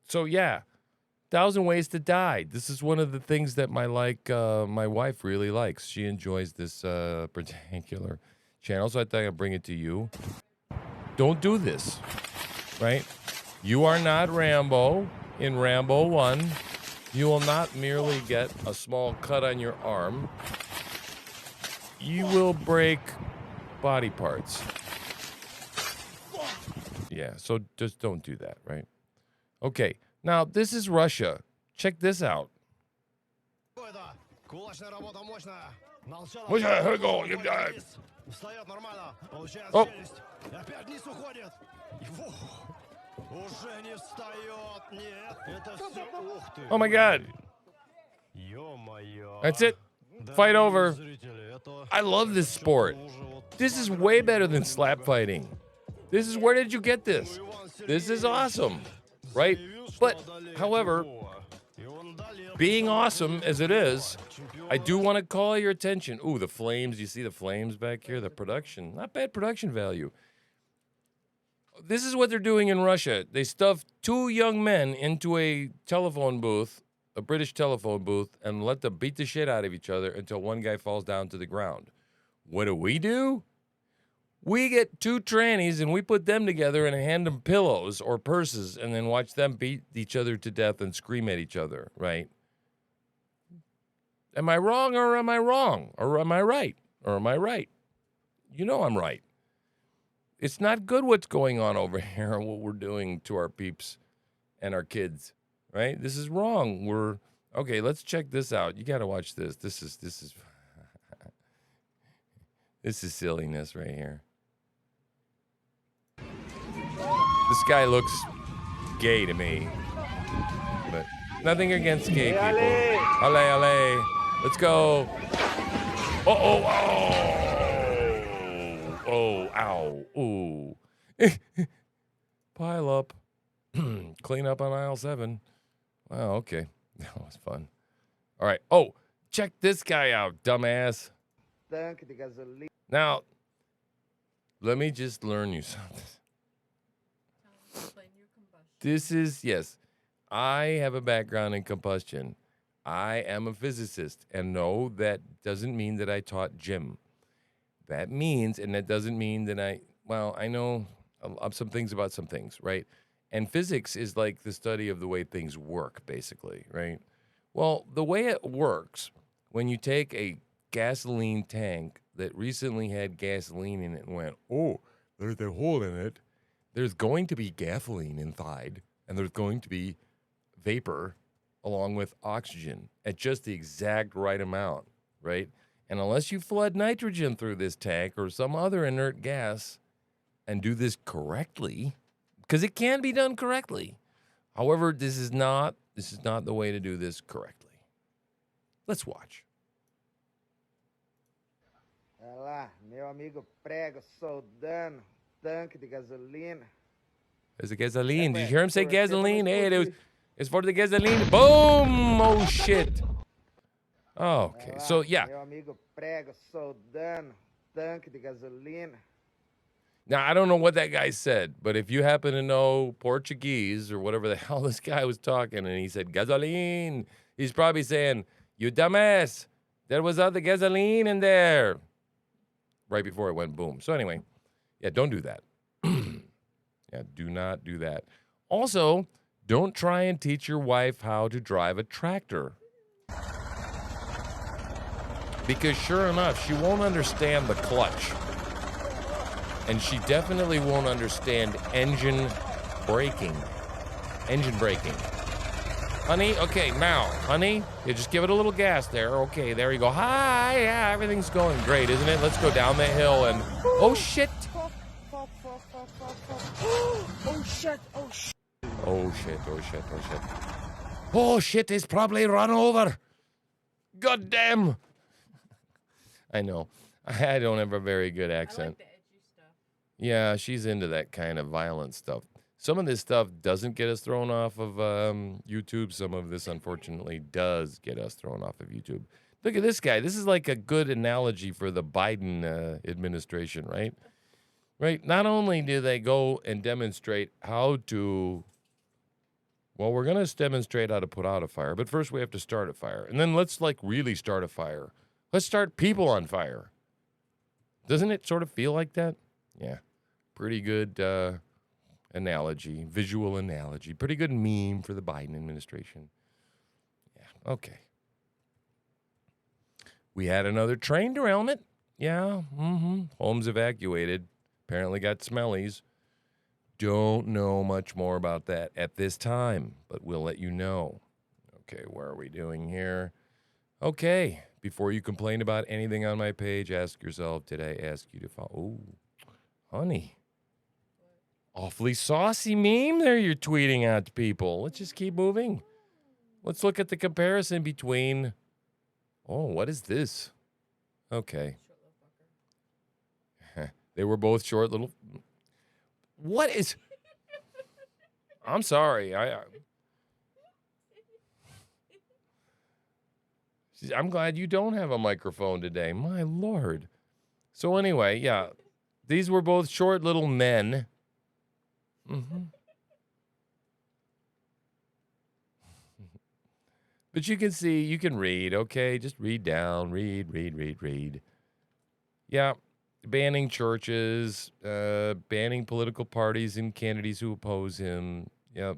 So yeah, 1,000 Ways to Die. This is one of the things that my wife really likes. She enjoys this particular channel, so I thought I'd bring it to you. Don't do this, right? You are not Rambo in Rambo 1. You will not merely get a small cut on your arm. You will break body parts. Yeah, so just don't do that, right? Okay, now this is Russia. Check this out. Oh. Oh my God. That's it. Fight over. I love this sport. This is way better than slap fighting. This is, where did you get this? This is awesome, right? But, however, being awesome as it is, I do want to call your attention. Ooh, the flames. You see the flames back here? The production. Not bad production value. This is what they're doing in Russia. They stuffed 2 young men into a telephone booth, a British telephone booth, and let them beat the shit out of each other until one guy falls down to the ground. What do? We get 2 trannies and we put them together and hand them pillows or purses and then watch them beat each other to death and scream at each other, right? Am I wrong or am I wrong? Or am I right? Or am I right? You know I'm right. It's not good what's going on over here and what we're doing to our peeps and our kids, right? This is wrong. Okay, let's check this out. You got to watch this. This is this is silliness right here. This guy looks gay to me, but nothing against gay people. Ale. Let's go. Oh. Oh, ow, ooh. Pile up. Clean up on aisle 7. Wow, okay. That was fun. All right. Oh, check this guy out, dumbass. Now, let me just learn you something. This is, yes, I have a background in combustion. I am a physicist. And no, that doesn't mean that I taught gym. That means, and that doesn't mean that I know some things about some things, right? And physics is like the study of the way things work, basically, right? Well, the way it works, when you take a gasoline tank that recently had gasoline in it and went, oh, there's a hole in it, there's going to be gasoline inside, and there's going to be vapor along with oxygen at just the exact right amount, right? And unless you flood nitrogen through this tank or some other inert gas and do this correctly, because it can be done correctly. However, this is not the way to do this correctly. Let's watch. Olha lá, meu amigo prega soldando tanque de gasolina. There's the gasoline. Did you hear him say gasoline? Hey, it's for the gasoline. Boom! Oh, shit. Oh, okay, so yeah. Meu amigo prega soldando tanque de gasolina. Now, I don't know what that guy said, but if you happen to know Portuguese or whatever the hell this guy was talking and he said gasoline, he's probably saying, you dumbass, there was other gasoline in there. Right before it went boom. So anyway, yeah, don't do that. Yeah, do not do that. Also, don't try and teach your wife how to drive a tractor. Because sure enough, she won't understand the clutch. And she definitely won't understand engine braking. Honey, okay, now, honey, you just give it a little gas there. Okay, there you go. Hi, yeah, everything's going great, isn't it? Let's go down the hill and, oh, shit. Oh shit. Oh, shit, he's probably run over. God damn. I know. I don't have a very good accent. I like the edgy stuff. Yeah, she's into that kind of violent stuff. Some of this stuff doesn't get us thrown off of YouTube. Some of this, unfortunately, does get us thrown off of YouTube. Look at this guy. This is like a good analogy for the Biden administration, right? Right? Not only do they go and demonstrate how to Well, we're going to demonstrate how to put out a fire, but first we have to start a fire. And then let's like really start a fire. Let's start people on fire. Doesn't it sort of feel like that? Yeah. Pretty good analogy, visual analogy. Pretty good meme for the Biden administration. Yeah, okay. We had another train derailment. Yeah, homes evacuated. Apparently got smellies. Don't know much more about that at this time, but we'll let you know. Okay, what are we doing here? Okay, before you complain about anything on my page, ask yourself, did I ask you to follow? Oh, honey. Awfully saucy meme there you're tweeting out to people. Let's just keep moving. Let's look at the comparison between, oh, what is this? Okay. They were both short little. What is? I'm sorry. I'm glad you don't have a microphone today. My Lord. So anyway, yeah, these were both short little men. But you can see, you can read, okay? Just read down, read. Yeah, banning churches, banning political parties and candidates who oppose him. Yep.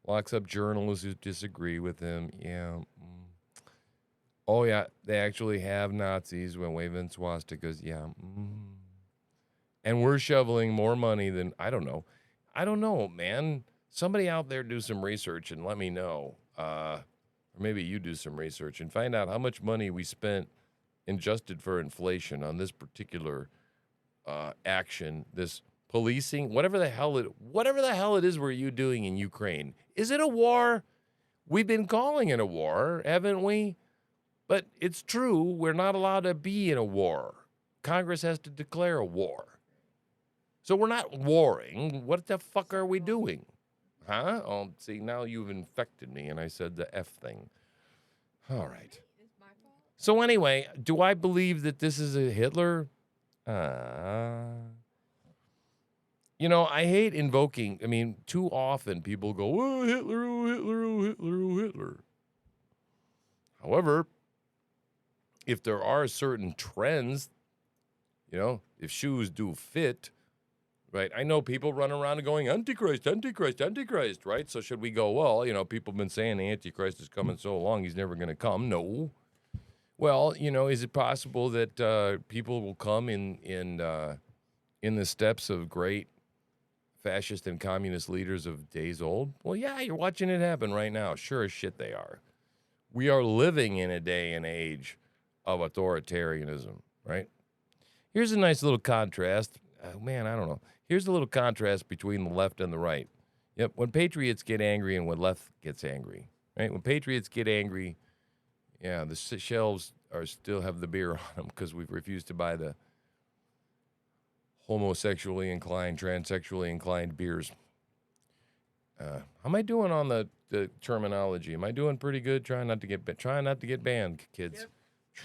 Locks up journalists who disagree with him. Yeah. Oh, yeah, they actually have Nazis when waving swastikas. Yeah. And we're shoveling more money than, I don't know. I don't know, man. Somebody out there do some research and let me know. Or maybe you do some research and find out how much money we spent adjusted for inflation on this particular action, this policing, whatever the hell it is we're doing in Ukraine. Is it a war? We've been calling it a war, haven't we? But it's true, we're not allowed to be in a war. Congress has to declare a war. So we're not warring. What the fuck are we doing? Huh? Oh, see, now you've infected me and I said the F thing. All right. So anyway, do I believe that this is a Hitler? You know, I hate invoking. I mean, too often people go, oh, Hitler, oh, Hitler, oh, Hitler, oh, Hitler. However, if there are certain trends, you know, if shoes do fit, right? I know people run around and going, Antichrist, Antichrist, Antichrist, right? So should we go, well, you know, people have been saying the Antichrist is coming so long, he's never going to come. No. Well, you know, is it possible that people will come in the steps of great fascist and communist leaders of days old? Well, yeah, you're watching it happen right now. Sure as shit they are. We are living in a day and age of authoritarianism, right? Here's a nice little contrast. Man, I don't know. Here's a little contrast between the left and the right. Yep, when patriots get angry and when left gets angry, right? When patriots get angry, yeah, the shelves still have the beer on them because we've refused to buy the homosexually inclined, transsexually inclined beers. How am I doing on the terminology? Am I doing pretty good? Trying not to get banned, kids. Yep.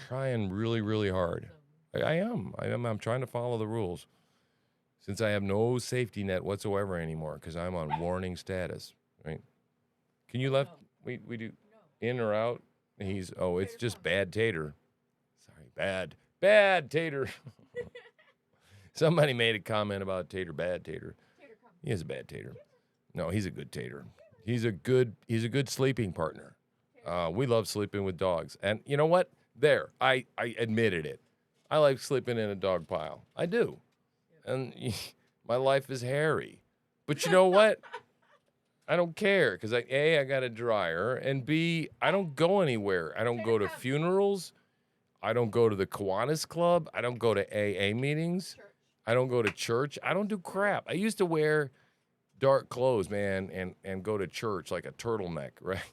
Trying really, really hard. I am. I'm trying to follow the rules. Since I have no safety net whatsoever anymore because I'm on warning status, right? Can you left? We do in or out? It's just bad tater. Sorry, bad tater. Somebody made a comment about tater, bad tater. He is a bad tater. No, he's a good tater. He's a good sleeping partner. We love sleeping with dogs. And you know what? There, I admitted it. I like sleeping in a dog pile. I do. And my life is hairy. But you know what? I don't care because I got a dryer, and B, I don't go anywhere. I don't go to funerals. I don't go to the Kiwanis Club. I don't go to AA meetings. I don't go to church. I don't do crap. I used to wear dark clothes, man, and go to church like a turtleneck, right?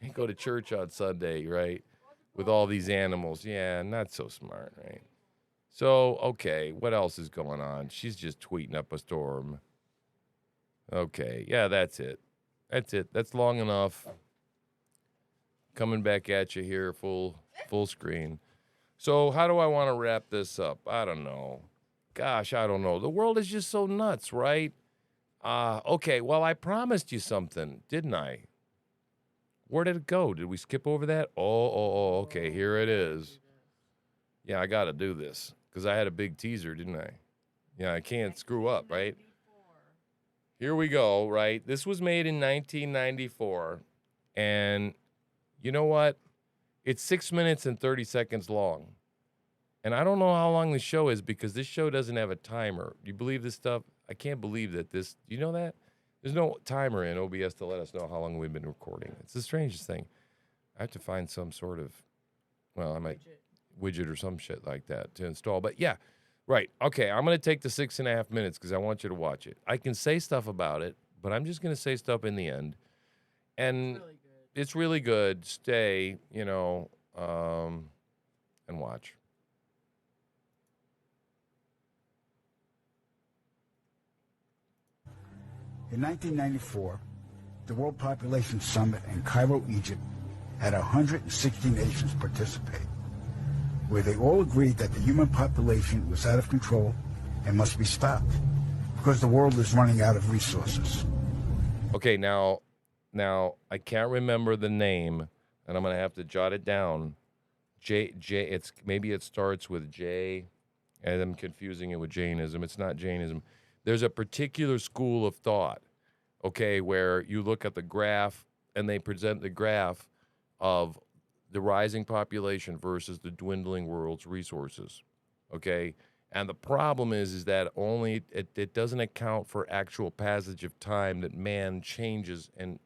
And go to church on Sunday, right? With all these animals. Yeah, not so smart, right? So, okay, what else is going on? She's just tweeting up a storm. Okay, yeah, that's it. That's long enough. Coming back at you here, full screen. So how do I want to wrap this up? I don't know. Gosh, I don't know. The world is just so nuts, right? Okay, well, I promised you something, didn't I? Where did it go? Did we skip over that? Okay, here it is. Yeah, I got to do this because I had a big teaser, didn't I? Yeah, I can't screw up, right? Here we go, right? This was made in 1994. And you know what? It's 6 minutes and 30 seconds long. And I don't know how long the show is because this show doesn't have a timer. Do you believe this stuff? I can't believe that this, you know that? There's no timer in OBS to let us know how long we've been recording. It's the strangest thing. I have to find some sort of, well, I might widget or some shit like that to install. But yeah, right. Okay, I'm going to take the 6.5 minutes because I want you to watch it. I can say stuff about it, but I'm just going to say stuff in the end. And it's really good. Stay, and watch. In 1994, the World Population Summit in Cairo, Egypt, had 160 nations participate, where they all agreed that the human population was out of control and must be stopped because the world is running out of resources. Okay, now I can't remember the name, and I'm gonna have to jot it down. Maybe it starts with J, and I'm confusing it with Jainism. It's not Jainism. There's a particular school of thought, okay, where you look at the graph and they present the graph of the rising population versus the dwindling world's resources, okay? And the problem is that only it doesn't account for actual passage of time that man changes and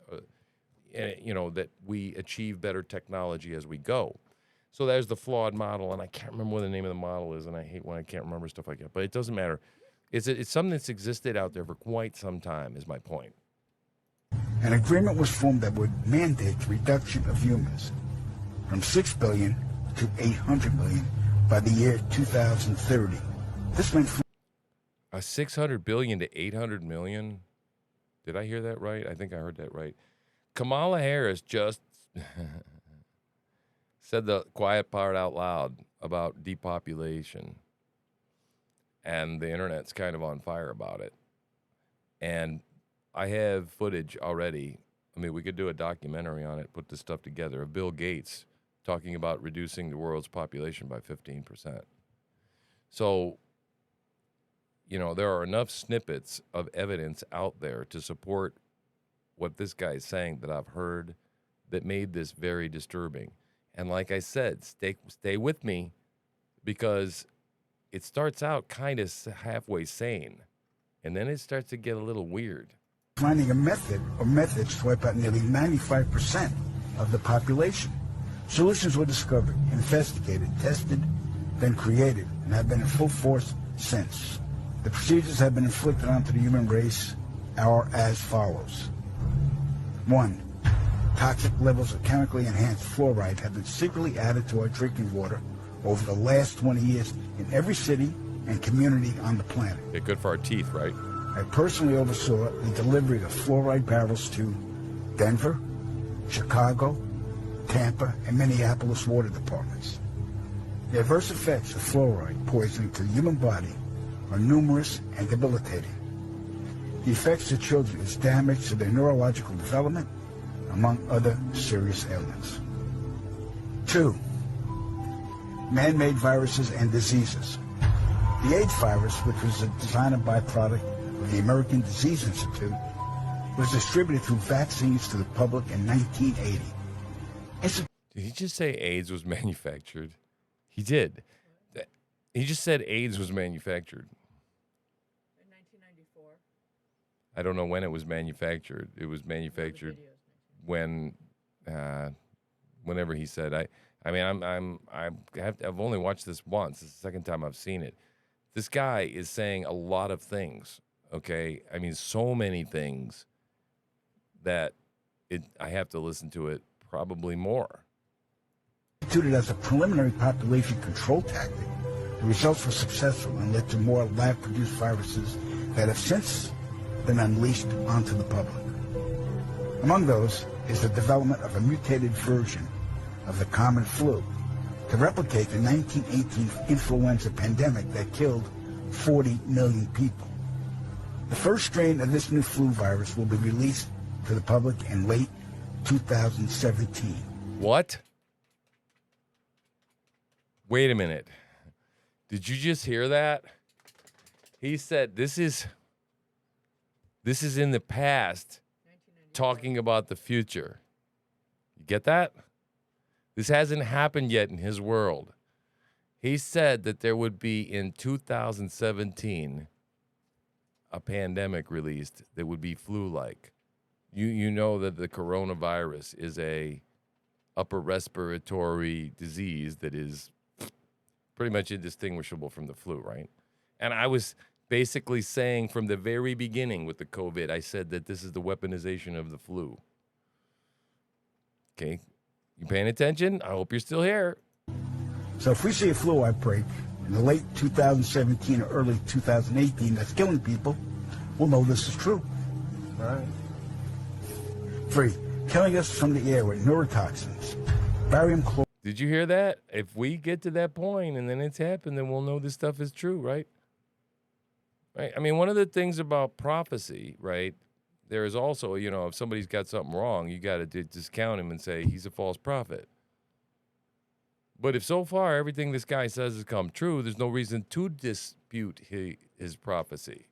that we achieve better technology as we go. So there's the flawed model, and I can't remember what the name of the model is, and I hate when I can't remember stuff like that. But it doesn't matter. It's something that's existed out there for quite some time, is my point. An agreement was formed that would mandate the reduction of humans from 6 billion to 800 million by the year 2030. This meant a 600 billion to 800 million. Did I hear that right? I think I heard that right. Kamala Harris just said the quiet part out loud about depopulation. And the internet's kind of on fire about it. And I have footage already. I mean, we could do a documentary on it, put this stuff together, of Bill Gates talking about reducing the world's population by 15%. So, there are enough snippets of evidence out there to support what this guy is saying that I've heard that made this very disturbing. And like I said, stay with me, because it starts out kind of halfway sane, and then it starts to get a little weird. Finding a method or methods to wipe out nearly 95% of the population. Solutions were discovered, investigated, tested, then created, and have been in full force since. The procedures have been inflicted onto the human race are as follows. 1. Toxic levels of chemically enhanced fluoride have been secretly added to our drinking water over the last 20 years in every city and community on the planet. They're good for our teeth, right? I personally oversaw the delivery of fluoride barrels to Denver, Chicago, Tampa, and Minneapolis water departments. The adverse effects of fluoride poisoning to the human body are numerous and debilitating. The effects to children is damage to their neurological development, among other serious ailments. 2. Man-made viruses and diseases. The AIDS virus, which was a designer byproduct of the American Disease Institute, was distributed through vaccines to the public in 1980. Did he just say AIDS was manufactured? He did. He just said AIDS was manufactured. In 1994. I don't know when it was manufactured. It was manufactured when, whenever he said. I've only watched this once. It's the second time I've seen it. This guy is saying a lot of things. Okay, I mean, so many things that I have to listen to it probably more. Instituted as a preliminary population control tactic, the results were successful and led to more lab-produced viruses that have since been unleashed onto the public. Among those is the development of a mutated version of the common flu to replicate the 1918 influenza pandemic that killed 40 million people. The first strain of this new flu virus will be released to the public in late 2017. What? Wait a minute. Did you just hear that? He said this is in the past, 1994. talking about the future. You get that? This hasn't happened yet in his world. He said that there would be in 2017 a pandemic released that would be flu-like. You know that the coronavirus is a upper respiratory disease that is pretty much indistinguishable from the flu, right? And I was basically saying from the very beginning with the COVID, I said that this is the weaponization of the flu. Okay, you paying attention? I hope you're still here. So if we see a flu outbreak in the late 2017 or early 2018 that's killing people, we'll know this is true. All right. 3, killing us from the air with neurotoxins, barium chloride. Did you hear that? If we get to that point and then it's happened, then we'll know this stuff is true, right? Right. I mean, one of the things about prophecy, right? There is also, if somebody's got something wrong, you got to discount him and say he's a false prophet. But if so far everything this guy says has come true, there's no reason to dispute his prophecy.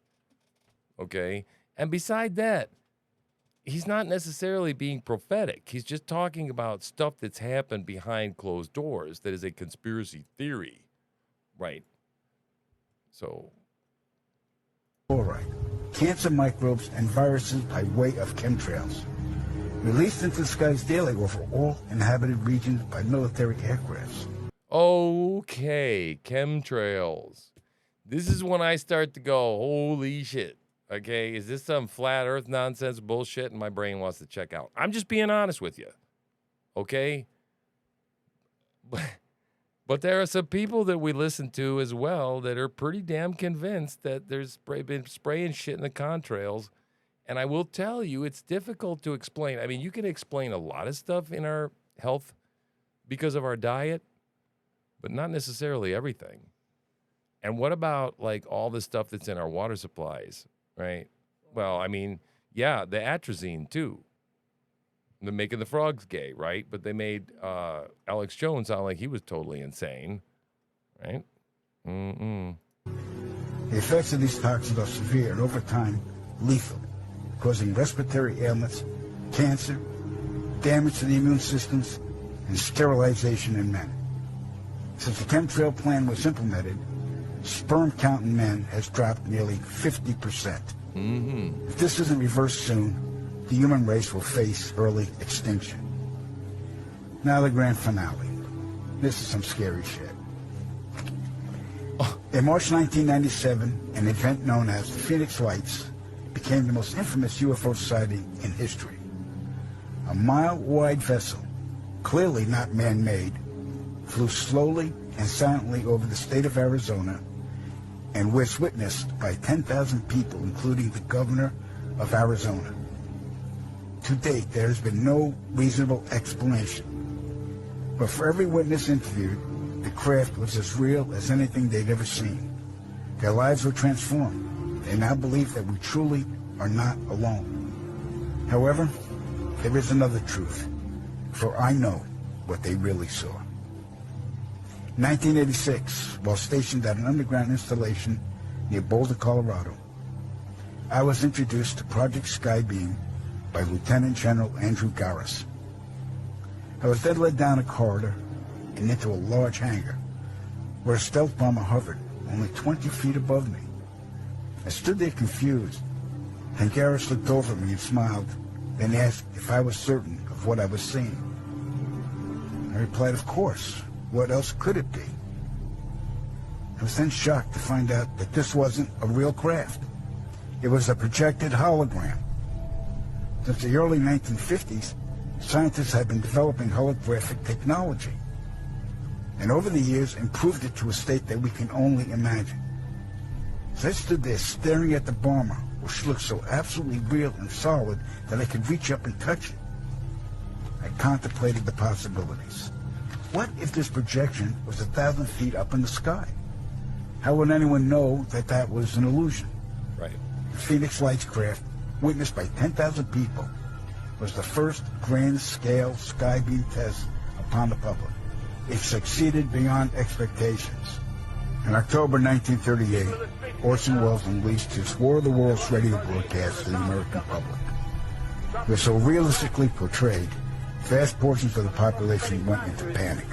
Okay? And beside that, he's not necessarily being prophetic. He's just talking about stuff that's happened behind closed doors that is a conspiracy theory. Right? So, Fluoride, cancer microbes, and viruses by way of chemtrails, released into the skies daily over all inhabited regions by military aircrafts. okay, chemtrails. This is when I start to go, holy shit. Okay, is this some flat earth nonsense bullshit? And my brain wants to check out. I'm just being honest with you. Okay? But there are some people that we listen to as well that are pretty damn convinced that there's been spraying shit in the contrails. And I will tell you, it's difficult to explain. I mean, you can explain a lot of stuff in our health because of our diet, but not necessarily everything. And what about, like, all the stuff that's in our water supplies, right? Well, I mean, yeah, the atrazine, too. They're making the frogs gay, right? But they made Alex Jones sound like he was totally insane, right? The effects of these toxins are severe and over time lethal, causing respiratory ailments, cancer, damage to the immune systems, and sterilization in men. Since the chemtrail plan was implemented, sperm count in men has dropped nearly 50%. If this isn't reversed soon, the human race will face early extinction. Now the grand finale. This is some scary shit. In March 1997, an event known as the Phoenix Lights became the most infamous UFO sighting in history. A mile-wide vessel, clearly not man-made, flew slowly and silently over the state of Arizona and was witnessed by 10,000 people, including the governor of Arizona. To date, there has been no reasonable explanation. But for every witness interviewed, the craft was as real as anything they'd ever seen. Their lives were transformed. They now believe that we truly are not alone. However, there is another truth, for I know what they really saw. In 1986, while stationed at an underground installation near Boulder, Colorado, I was introduced to Project Skybeam by Lieutenant General Andrew Garris. I was then led down a corridor and into a large hangar where a stealth bomber hovered only 20 feet above me. I stood there confused, and Garris looked over at me and smiled, then asked if I was certain of what I was seeing. I replied, of course. What else could it be? I was then shocked to find out that this wasn't a real craft. It was a projected hologram. Since the early 1950s, scientists have been developing holographic technology, and over the years improved it to a state that we can only imagine. As I stood there staring at the bomber, which looked so absolutely real and solid that I could reach up and touch it, I contemplated the possibilities. What if this projection was 1,000 feet up in the sky? How would anyone know that that was an illusion? Right. The Phoenix Lights craft, witnessed by 10,000 people, was the first grand-scale skybeam test upon the public. It succeeded beyond expectations. In October 1938, Orson Welles unleashed his War of the Worlds radio broadcast to the American public. It was so realistically portrayed, vast portions of the population went into panic.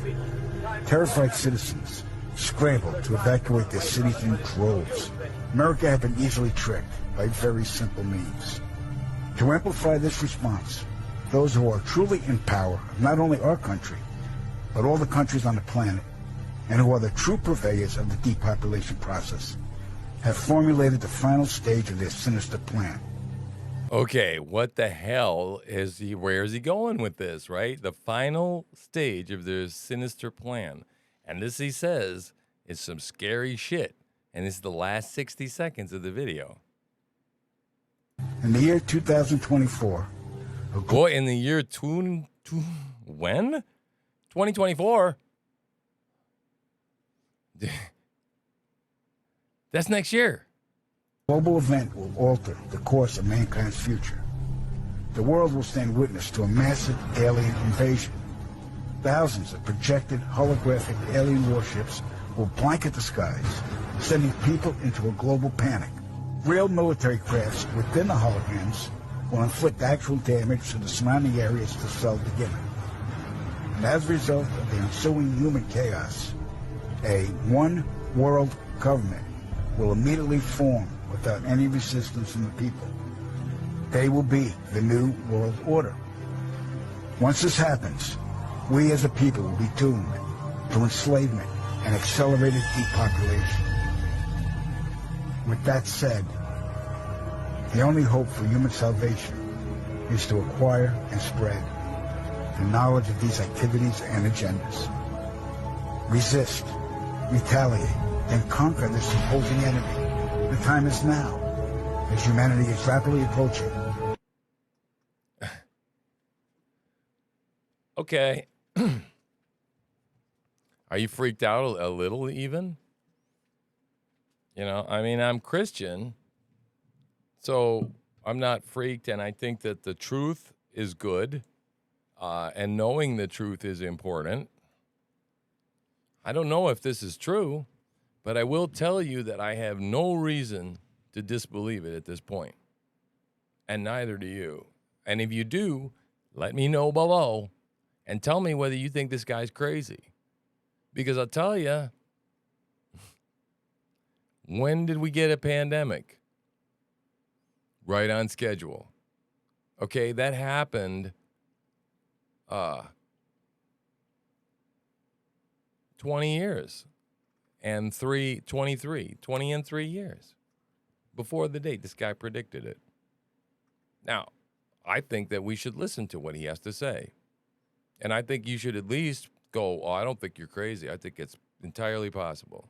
Terrified citizens scrambled to evacuate their cities in droves. America had been easily tricked by very simple means. To amplify this response, those who are truly in power of not only our country, but all the countries on the planet, and who are the true purveyors of the depopulation process, have formulated the final stage of their sinister plan. Okay, what the hell is he? Where is he going with this, right? The final stage of their sinister plan. And this, he says, is some scary shit. And this is the last 60 seconds of the video. In the year 2024, Boy, in the year when? 2024? That's next year. global event will alter the course of mankind's future. The world will stand witness to a massive alien invasion. Thousands of projected holographic alien warships will blanket the skies, sending people into a global panic. Real military crafts within the holograms will inflict actual damage to the surrounding areas to sell together. And as a result of the ensuing human chaos, a one-world government will immediately form without any resistance from the people. They will be the new world order. Once this happens, we as a people will be doomed to enslavement and accelerated depopulation. With that said, the only hope for human salvation is to acquire and spread the knowledge of these activities and agendas. Resist, retaliate, and conquer this opposing enemy. The time is now, as humanity is rapidly approaching. Okay. Are you freaked out a little even? You know, I mean, I'm Christian, so I'm not freaked, and I think that the truth is good, and knowing the truth is important. I don't know if this is true, but I will tell you that I have no reason to disbelieve it at this point, and neither do you. And if you do, let me know below and tell me whether you think this guy's crazy. Because I'll tell you, when did we get a pandemic? Right on schedule. Okay, that happened 20 years and 20 and 3 years before the date this guy predicted it. Now, I think that we should listen to what he has to say. And I think you should at least go, oh, I don't think you're crazy. I think it's entirely possible.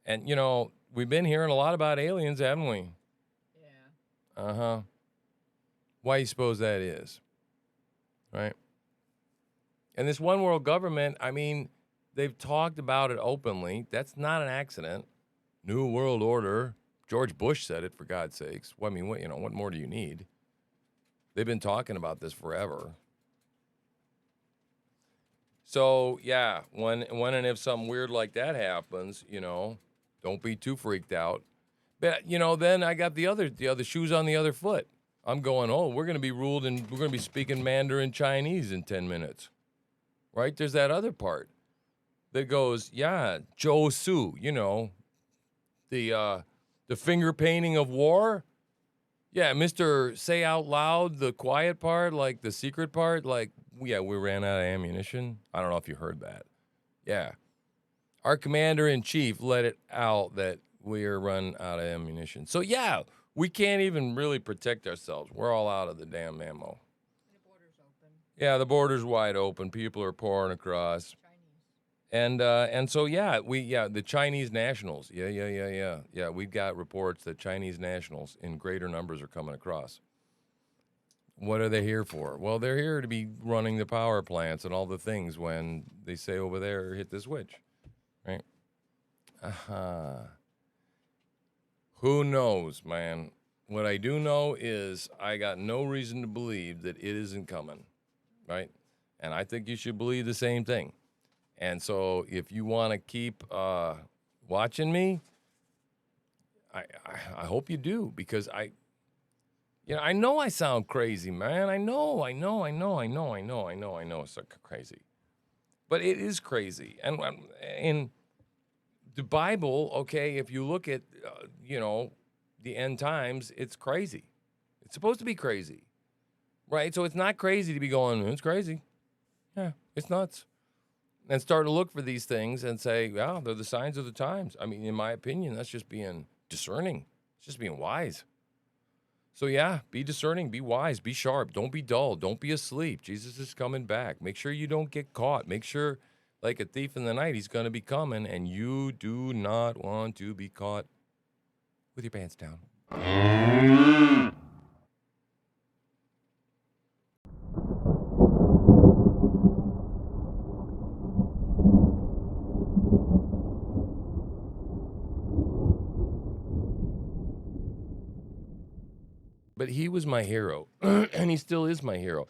And, you know, we've been hearing a lot about aliens, haven't we? Yeah. Uh-huh. Why do you suppose that is? Right? And this one world government, I mean, they've talked about it openly. That's not an accident. New World Order. George Bush said it, for God's sakes. Well, I mean, what more do you need? They've been talking about this forever. So, yeah, when and if something weird like that happens, you know, don't be too freaked out. But, you know, then I got the other shoes on the other foot. I'm going, oh, we're going to be ruled and we're going to be speaking Mandarin Chinese in 10 minutes. Right? There's that other part that goes, yeah, Zhou Su, you know, the finger painting of war. Yeah, Mr. Say Out Loud, the quiet part, like the secret part, like, yeah, we ran out of ammunition. I don't know if you heard that. Yeah. Our commander-in-chief let it out that we are run out of ammunition. So, yeah, we can't even really protect ourselves. We're all out of the damn ammo. The border's open. Yeah, the border's wide open. People are pouring across. Chinese. And so, yeah, the Chinese nationals. Yeah, we've got reports that Chinese nationals in greater numbers are coming across. What are they here for? Well, they're here to be running the power plants and all the things when they say over there, hit the switch, right? Who knows, man? What I do know is I got no reason to believe that it isn't coming, right? And I think you should believe the same thing. And so if you want to keep watching me, I hope you do, because I know I sound crazy, man. I know it's so crazy. But it is crazy. And in the Bible, okay, if you look at, the end times, it's crazy. It's supposed to be crazy, right? So it's not crazy to be going, it's crazy. Yeah, it's nuts. And start to look for these things and say, yeah, they're the signs of the times. I mean, in my opinion, that's just being discerning. It's just being wise. So yeah, be discerning, be wise, be sharp. Don't be dull. Don't be asleep. Jesus is coming back. Make sure you don't get caught. Make sure, like a thief in the night, he's going to be coming, and you do not want to be caught with your pants down. But he was my hero, and he still is my hero.